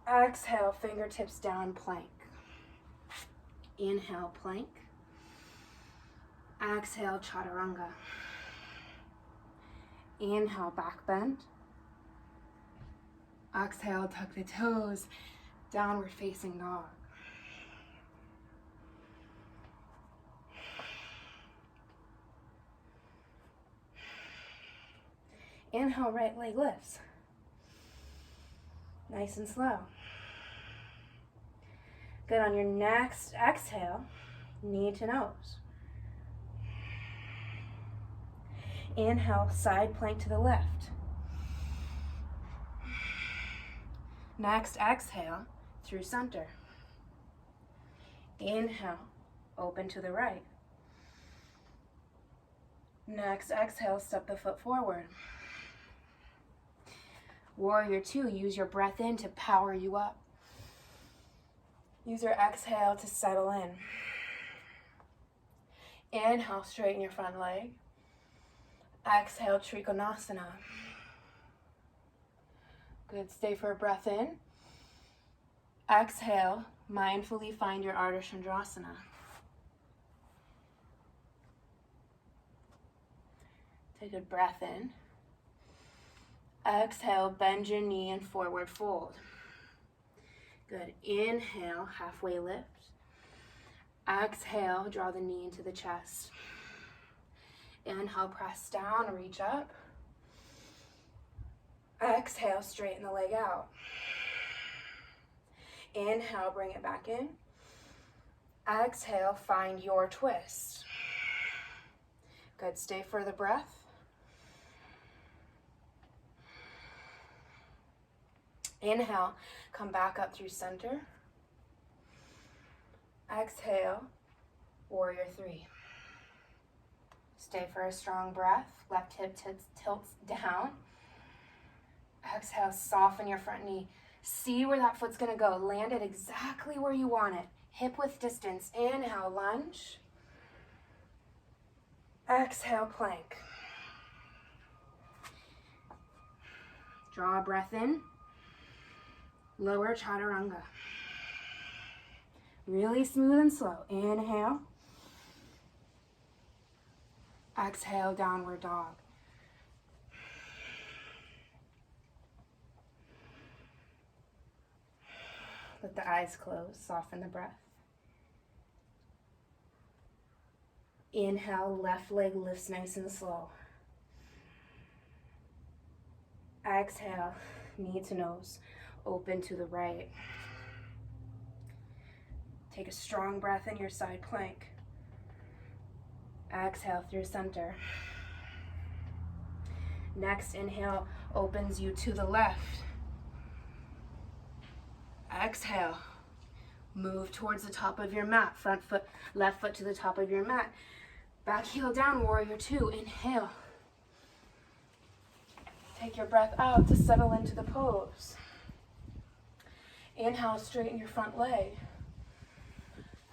Exhale, fingertips down, plank. Inhale, plank. Exhale, chaturanga. Inhale, back bend. Exhale, tuck the toes, downward facing dog. Inhale, right leg lifts. Nice and slow. Good, on your next exhale, knee to nose. Inhale, side plank to the left. Next exhale, through center. Inhale, open to the right. Next exhale, step the foot forward. Warrior two, use your breath in to power you up. Use your exhale to settle in. Inhale, straighten your front leg. Exhale, Trikonasana. Good, stay for a breath in. Exhale, mindfully find your Ardha Chandrasana. Take a breath in. Exhale, bend your knee and forward fold. Good, inhale, halfway lift. Exhale, draw the knee into the chest. Inhale, press down, reach up. Exhale, straighten the leg out. Inhale, bring it back in. Exhale, find your twist. Good, stay for the breath. Inhale, come back up through center. Exhale, warrior three. Stay for a strong breath. Left hip tilts down. Exhale, soften your front knee. See where that foot's gonna go. Land it exactly where you want it. Hip width distance. Inhale, lunge. Exhale, plank. Draw a breath in. Lower chaturanga. Really smooth and slow. Inhale. Exhale, downward dog. Let the eyes close, soften the breath. Inhale, left leg lifts nice and slow. Exhale, knee to nose, open to the right. Take a strong breath in your side plank. Exhale through center. Next inhale opens you to the left. Exhale, move towards the top of your mat. Front foot, left foot to the top of your mat. Back heel down, warrior two. Inhale. Take your breath out to settle into the pose. Inhale, straighten your front leg.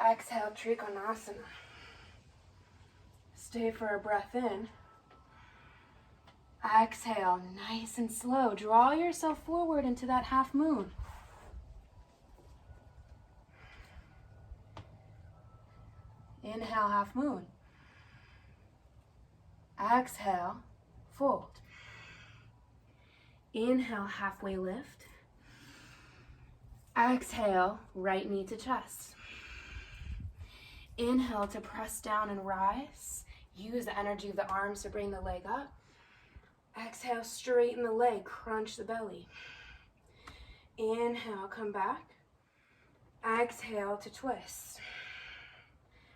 Exhale, Trikonasana. Stay for a breath in. Exhale, nice and slow. Draw yourself forward into that half moon. Inhale, half moon. Exhale, fold. Inhale, halfway lift. Exhale, right knee to chest. Inhale to press down and rise. Use the energy of the arms to bring the leg up. Exhale, straighten the leg, crunch the belly. Inhale, come back. Exhale to twist.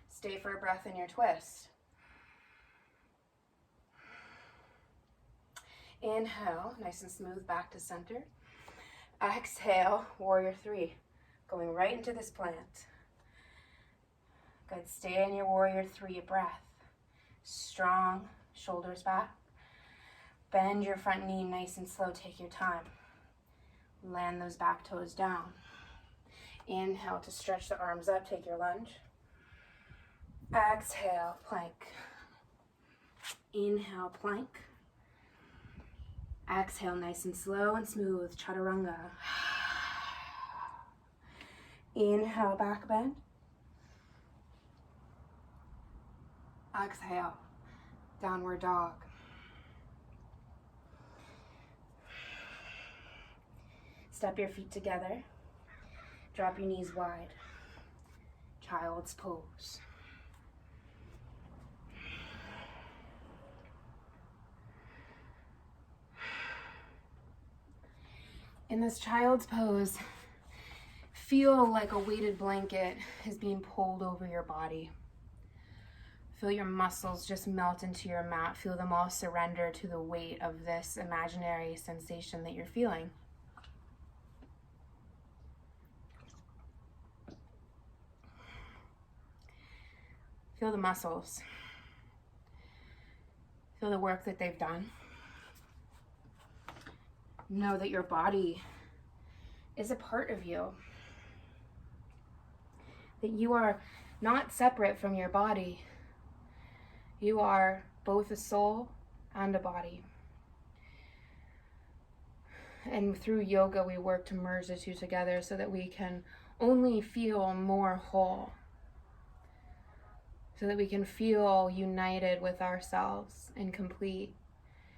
Stay for a breath in your twist. Inhale, nice and smooth, back to center. Exhale, warrior three. Going right into this plant. Good, stay in your warrior three, breath. Strong, shoulders back. Bend your front knee nice and slow, take your time. Land those back toes down. Inhale to stretch the arms up, take your lunge. Exhale, plank. Inhale, plank. Exhale, nice and slow and smooth, chaturanga. Inhale, back bend. Exhale, downward dog. Step your feet together. Drop your knees wide. Child's pose. In this child's pose, feel like a weighted blanket is being pulled over your body. Feel your muscles just melt into your mat. Feel them all surrender to the weight of this imaginary sensation that you're feeling. Feel the muscles. Feel the work that they've done. Know that your body is a part of you. That you are not separate from your body. You are both a soul and a body. And through yoga, we work to merge the two together so that we can only feel more whole. So that we can feel united with ourselves and complete,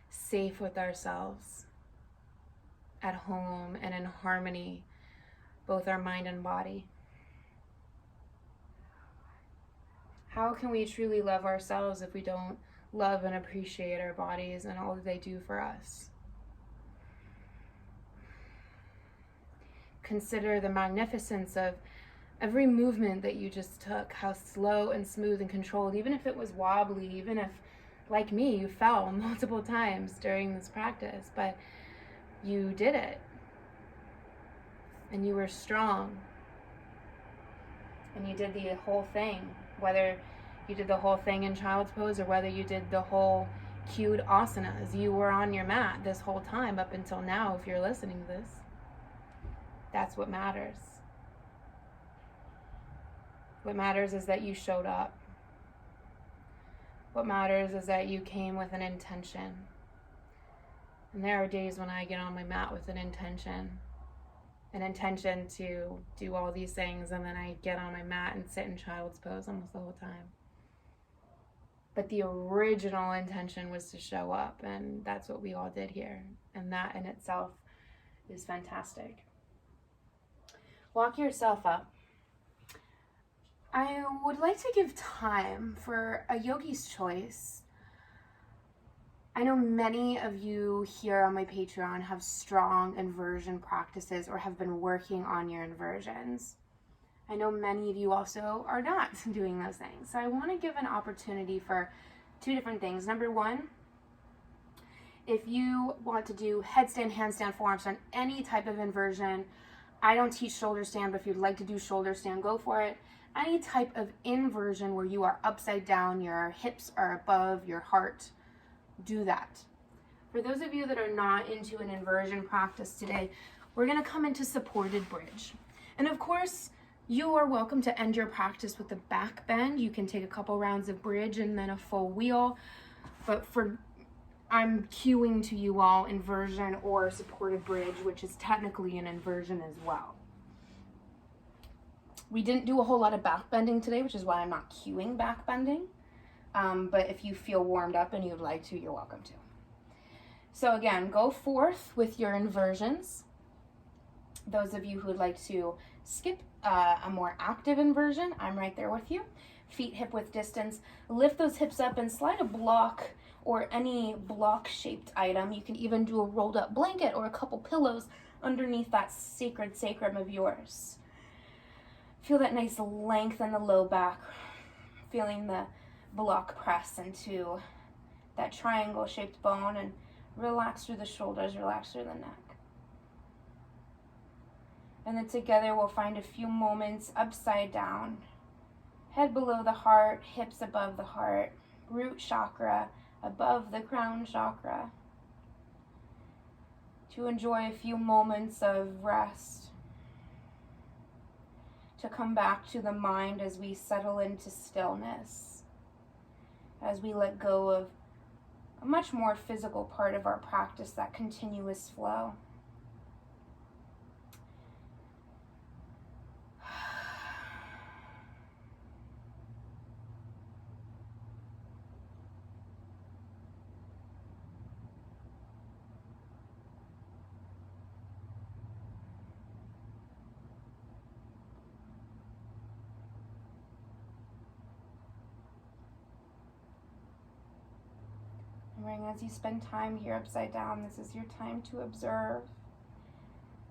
safe with ourselves, at home and in harmony, both our mind and body. How can we truly love ourselves if we don't love and appreciate our bodies and all that they do for us? Consider the magnificence of every movement that you just took, how slow and smooth and controlled, even if it was wobbly, even if, like me, you fell multiple times during this practice, but you did it. And you were strong. And you did the whole thing, whether you did the whole thing in child's pose or whether you did the whole cued asanas. You were on your mat this whole time up until now, if you're listening to this. That's what matters. What matters is that you showed up. What matters is that you came with an intention. And there are days when I get on my mat with an intention to do all these things, and then I get on my mat and sit in child's pose almost the whole time. But the original intention was to show up, and that's what we all did here. And that in itself is fantastic. Walk yourself up. I would like to give time for a yogi's choice. I know many of you here on my Patreon have strong inversion practices or have been working on your inversions. I know many of you also are not doing those things. So I want to give an opportunity for two different things. Number one, if you want to do headstand, handstand, forearm stand, any type of inversion, I don't teach shoulder stand, but if you'd like to do shoulder stand, go for it. Any type of inversion where you are upside down, your hips are above your heart, do that. For those of you that are not into an inversion practice today, we're going to come into supported bridge. And of course, You are welcome to end your practice with a back bend. You can take a couple rounds of bridge and then a full wheel. But I'm cueing to you all inversion or supported bridge, which is technically an inversion as well. We didn't do a whole lot of back bending today, which is why I'm not cueing back bending. But if you feel warmed up and you'd like to, you're welcome to. So again, go forth with your inversions. Those of you who would like to skip a more active inversion, I'm right there with you. Feet hip width distance. Lift those hips up and slide a block or any block shaped item. You can even do a rolled up blanket or a couple pillows underneath that sacred sacrum of yours. Feel that nice length in the low back, feeling the block press into that triangle shaped bone, and relax through the shoulders, relax through the neck. And then together we'll find a few moments upside down. Head below the heart, hips above the heart, root chakra above the crown chakra. To enjoy a few moments of rest. To come back to the mind as we settle into stillness. As we let go of a much more physical part of our practice, that continuous flow. As you spend time here upside down, this is your time to observe.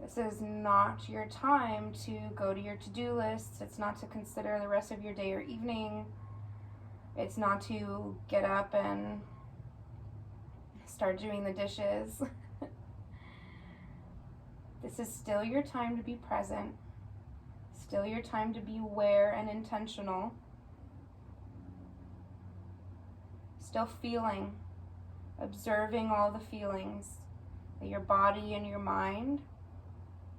This is not your time to go to your to-do list. It's not to consider the rest of your day or evening. It's not to get up and start doing the dishes. This is still your time to be present. Still your time to be aware and intentional. Still feeling. Observing all the feelings that your body and your mind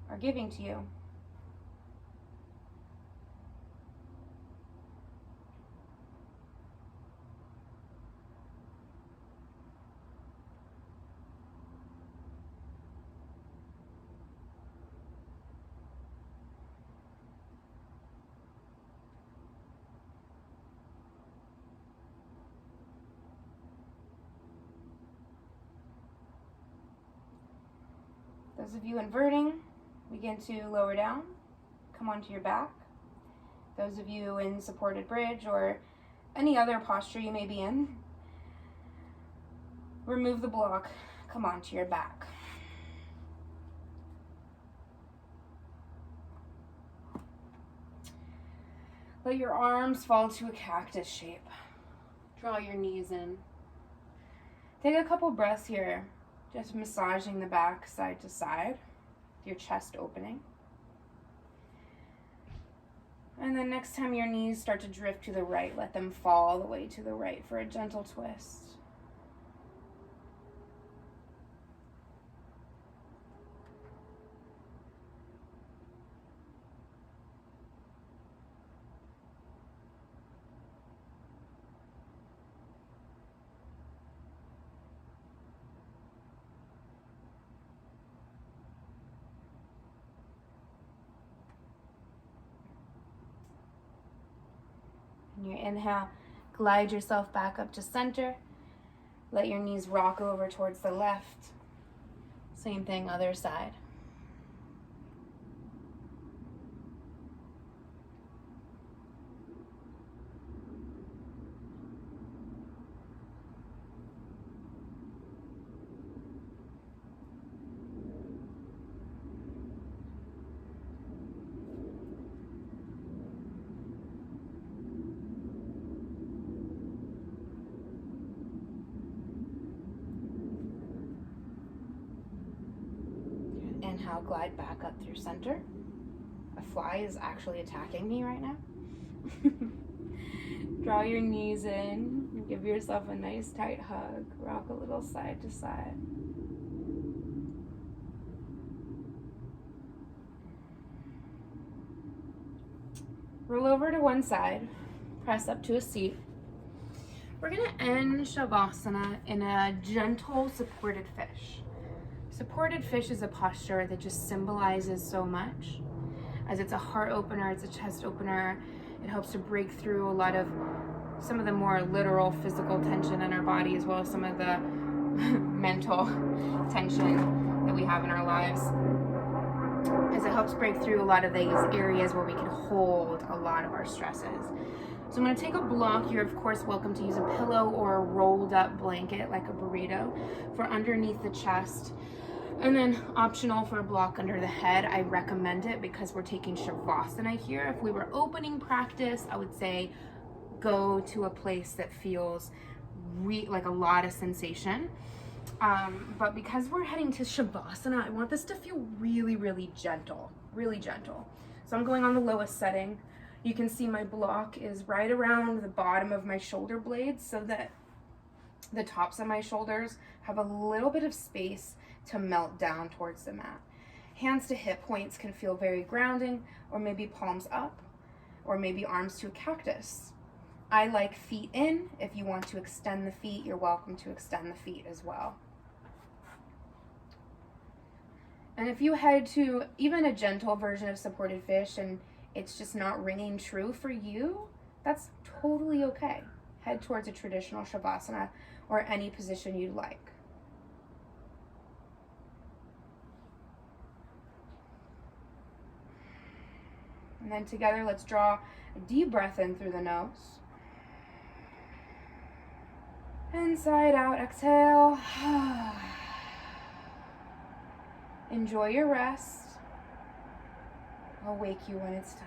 are giving to you. Those of you inverting, begin to lower down, come onto your back. Those of you in supported bridge or any other posture you may be in, remove the block, come onto your back. Let your arms fall to a cactus shape. Draw your knees in. Take a couple breaths here. Just massaging the back side to side, your chest opening. And then next time your knees start to drift to the right, let them fall all the way to the right for a gentle twist. Your inhale, glide yourself back up to center. Let your knees rock over towards the left. Same thing, other side. Inhale, glide back up through center. A fly is actually attacking me right now. Draw your knees in. Give yourself a nice tight hug. Rock a little side to side. Roll over to one side, press up to a seat. We're gonna end Shavasana in a gentle supported fish. Supported fish is a posture that just symbolizes so much. As it's a heart opener, it's a chest opener. It helps to break through a lot of some of the more literal physical tension in our body, as well as some of the mental tension that we have in our lives, as it helps break through a lot of these areas where we can hold a lot of our stresses. So I'm going to take a block. You're of course welcome to use a pillow or a rolled up blanket like a burrito for underneath the chest. And then optional for a block under the head. I recommend it because we're taking Shavasana here. If we were opening practice, I would say go to a place that feels like a lot of sensation. But because we're heading to Shavasana, I want this to feel really, really gentle, really gentle. So I'm going on the lowest setting. You can see my block is right around the bottom of my shoulder blades so that the tops of my shoulders have a little bit of space to melt down towards the mat. Hands to hip points can feel very grounding, or maybe palms up, or maybe arms to a cactus. I like feet in. If you want to extend the feet, you're welcome to extend the feet as well. And if you head to even a gentle version of supported fish and it's just not ringing true for you, that's totally okay. Head towards a traditional Shavasana or any position you'd like. And then together, let's draw a deep breath in through the nose. Inside out, exhale. Enjoy your rest. I'll wake you when it's time.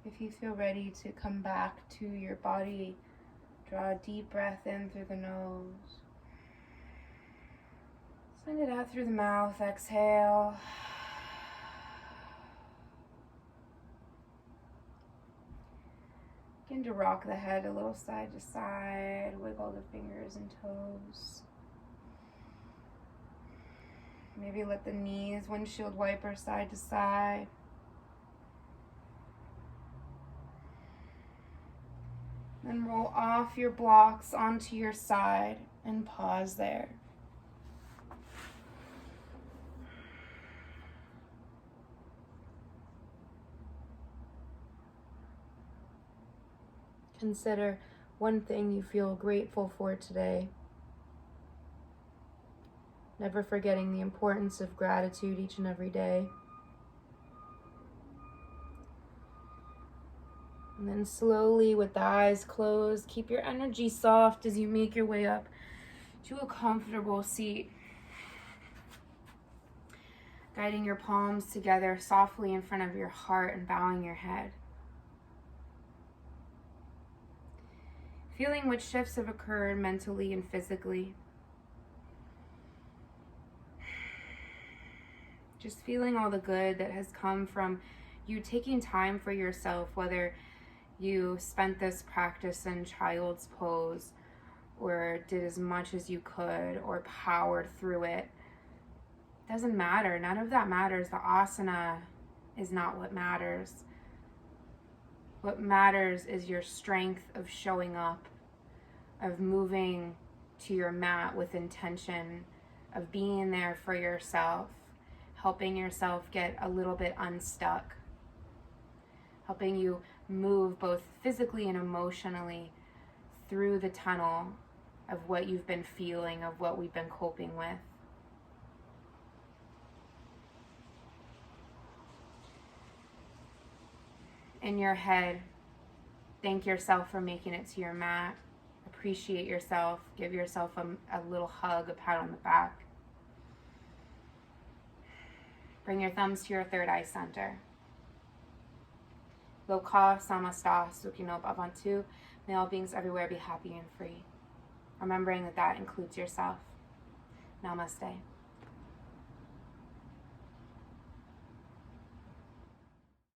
If you feel ready to come back to your body, draw a deep breath in through the nose. Send it out through the mouth, exhale. Begin to rock the head a little side to side, wiggle the fingers and toes. Maybe let the knees windshield wiper side to side. Then roll off your blocks onto your side and pause there. Consider one thing you feel grateful for today. Never forgetting the importance of gratitude each and every day. And then slowly, with the eyes closed, keep your energy soft as you make your way up to a comfortable seat. Guiding your palms together softly in front of your heart and bowing your head. Feeling what shifts have occurred mentally and physically. Just feeling all the good that has come from you taking time for yourself, whether you spent this practice in child's pose or did as much as you could or powered through it. Doesn't matter. None of that matters. The asana is not what matters. What matters is your strength of showing up, of moving to your mat with intention, of being there for yourself, helping yourself get a little bit unstuck, helping you move both physically and emotionally through the tunnel of what you've been feeling, of what we've been coping with. In your head, thank yourself for making it to your mat. Appreciate yourself. Give yourself a little hug, a pat on the back. Bring your thumbs to your third eye center. Loka samasta sukhino bhavantu. May all beings everywhere be happy and free. Remembering that includes yourself. Namaste.